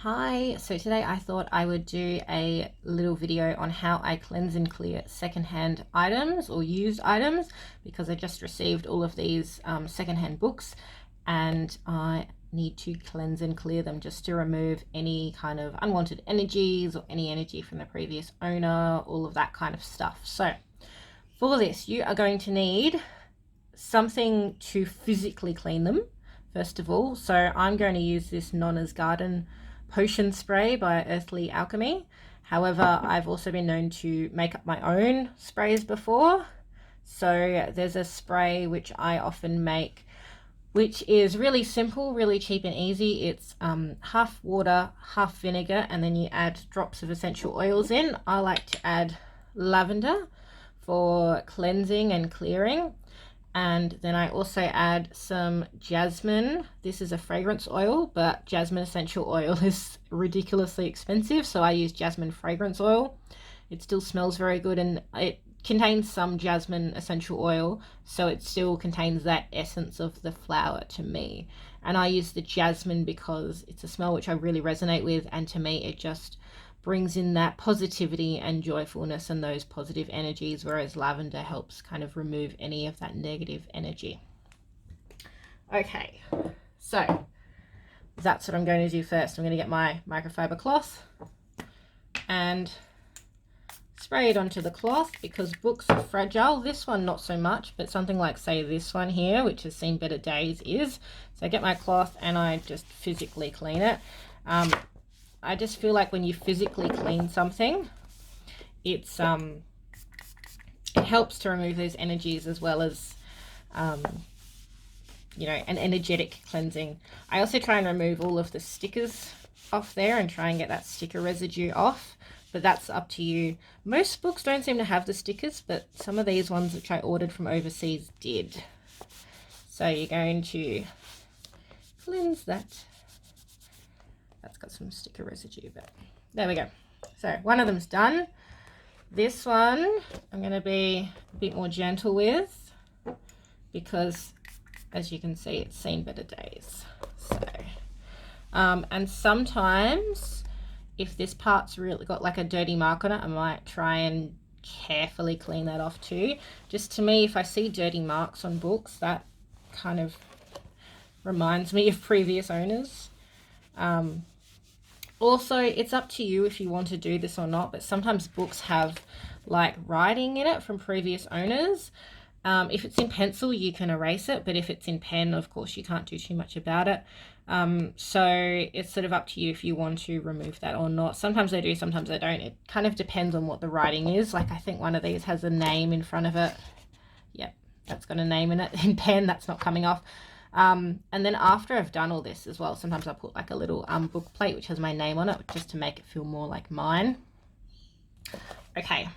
Hi, so today I thought I would do a little video on how I cleanse and clear secondhand items or used items, because I just received all of these secondhand books and I need to cleanse and clear them just to remove any kind of unwanted energies or any energy from the previous owner, all of that kind of stuff. So for this, you are going to need something to physically clean them first of all. So I'm going to use this Nonna's Garden potion spray by Earthly Alchemy. However, I've also been known to make up my own sprays before. So there's a spray which I often make, which is really simple, really cheap and easy. It's half water, half vinegar, and then you add drops of essential oils in. I like to add lavender for cleansing and clearing. And then I also add some jasmine. This is a fragrance oil, but jasmine essential oil is ridiculously expensive, so I use jasmine fragrance oil. It still smells very good, and it contains some jasmine essential oil, so it still contains that essence of the flower to me. And I use the jasmine because it's a smell which I really resonate with, and to me it just brings in that positivity and joyfulness and those positive energies, whereas lavender helps kind of remove any of that negative energy. Okay, so that's what I'm going to do first. I'm going to get my microfiber cloth and spray it onto the cloth, because books are fragile. This one not so much, but something like, say, this one here, which has seen better days, is. So I get my cloth and I just physically clean it. I just feel like when you physically clean something, it helps to remove those energies, as well as you know, an energetic cleansing. I also try and remove all of the stickers off there and try and get that sticker residue off, but that's up to you. Most books don't seem to have the stickers, but some of these ones which I ordered from overseas did. So you're going to cleanse that. That's got some sticker residue, but there we go. So one of them's done. This one I'm going to be a bit more gentle with, because as you can see, it's seen better days. So and sometimes if this part's really got like a dirty mark on it, I might try and carefully clean that off too. Just, to me, if I see dirty marks on books, that kind of reminds me of previous owners. Also, it's up to you if you want to do this or not, but sometimes books have like writing in it from previous owners. If it's in pencil, you can erase it, but if it's in pen, of course, you can't do too much about it. So it's sort of up to you if you want to remove that or not. Sometimes I do, sometimes I don't. It kind of depends on what the writing is. Like, I think one of these has a name in front of it. Yep, that's got a name in it. In pen, that's not coming off. And then after I've done all this as well, sometimes I put like a little book plate which has my name on it, just to make it feel more like mine. Okay,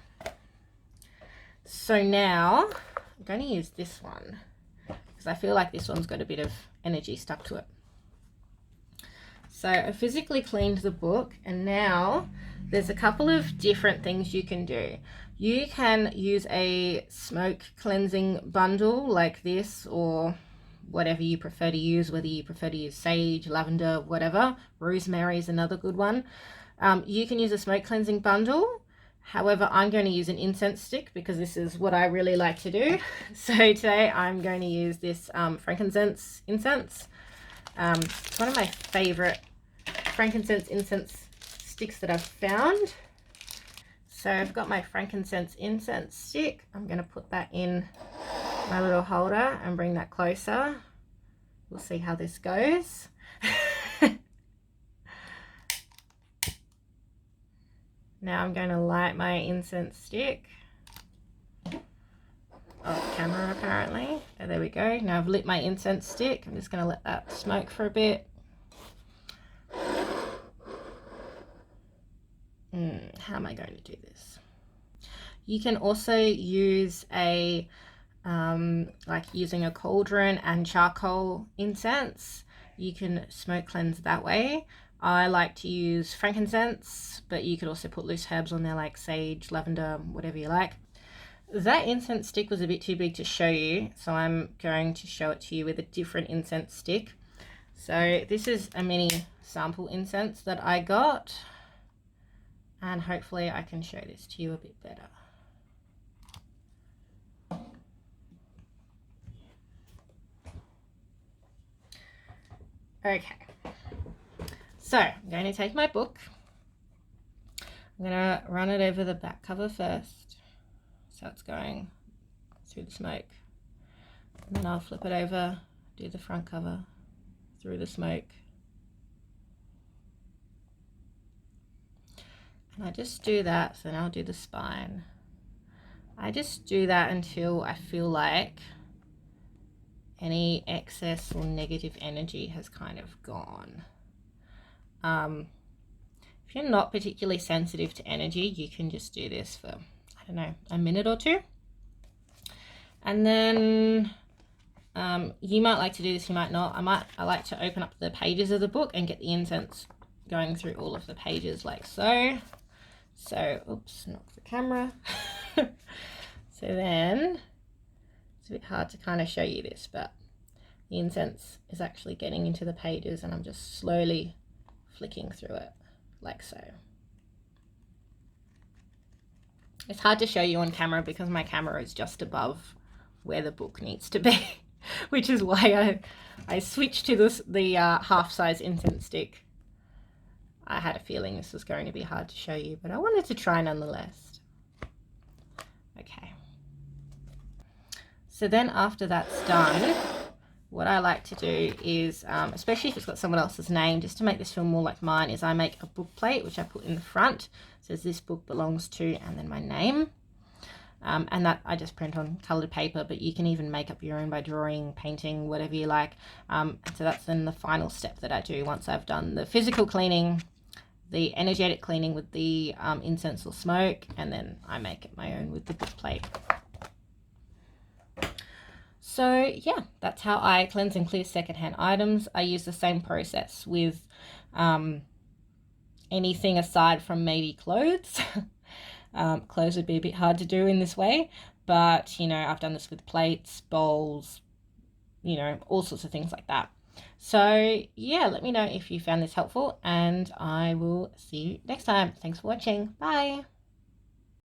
so now I'm going to use this one because I feel like this one's got a bit of energy stuck to it. So I physically cleaned the book, and now there's a couple of different things you can do. You can use a smoke cleansing bundle like this, or whatever you prefer to use, whether you prefer to use sage, lavender, whatever. Rosemary is another good one. You can use a smoke cleansing bundle. However, I'm going to use an incense stick because this is what I really like to do. So today I'm going to use this frankincense incense. It's one of my favorite frankincense incense sticks that I've found. So I've got my frankincense incense stick. I'm going to put that in my little holder and bring that closer. We'll see how this goes. Now I'm going to light my incense stick off camera, apparently. Oh, there we go. Now I've lit my incense stick. I'm just going to let that smoke for a bit. How am I going to do this? You can also use a like using a cauldron and charcoal incense. You can smoke cleanse that way. I like to use frankincense, but you could also put loose herbs on there like sage, lavender, whatever you like. That incense stick was a bit too big to show you, so I'm going to show it to you with a different incense stick. So this is a mini sample incense that I got, and hopefully I can show this to you a bit better. Okay, so I'm going to take my book. I'm going to run it over the back cover first, so it's going through the smoke. And then I'll flip it over, do the front cover through the smoke. And I just do that, so now I'll do the spine. I just do that until I feel like any excess or negative energy has kind of gone. If you're not particularly sensitive to energy, you can just do this for, I don't know, a minute or two. And then you might like to do this, you might not. I like to open up the pages of the book and get the incense going through all of the pages like so. So, oops, knock the camera. So then, it's a bit hard to kind of show you this, but the incense is actually getting into the pages and I'm just slowly flicking through it like so. It's hard to show you on camera because my camera is just above where the book needs to be, which is why I switched to the half-size incense stick. I had a feeling this was going to be hard to show you, but I wanted to try nonetheless. Okay. So then after that's done, what I like to do is, especially if it's got someone else's name, just to make this feel more like mine, is I make a book plate, which I put in the front. It says this book belongs to, and then my name. And that I just print on colored paper, but you can even make up your own by drawing, painting, whatever you like. So that's then the final step that I do once I've done the physical cleaning, the energetic cleaning with the incense or smoke, and then I make it my own with the book plate. So yeah, that's how I cleanse and clear secondhand items. I use the same process with anything aside from maybe clothes. Clothes would be a bit hard to do in this way, but you know, I've done this with plates, bowls, you know, all sorts of things like that. So yeah, let me know if you found this helpful, and I will see you next time. Thanks for watching. Bye.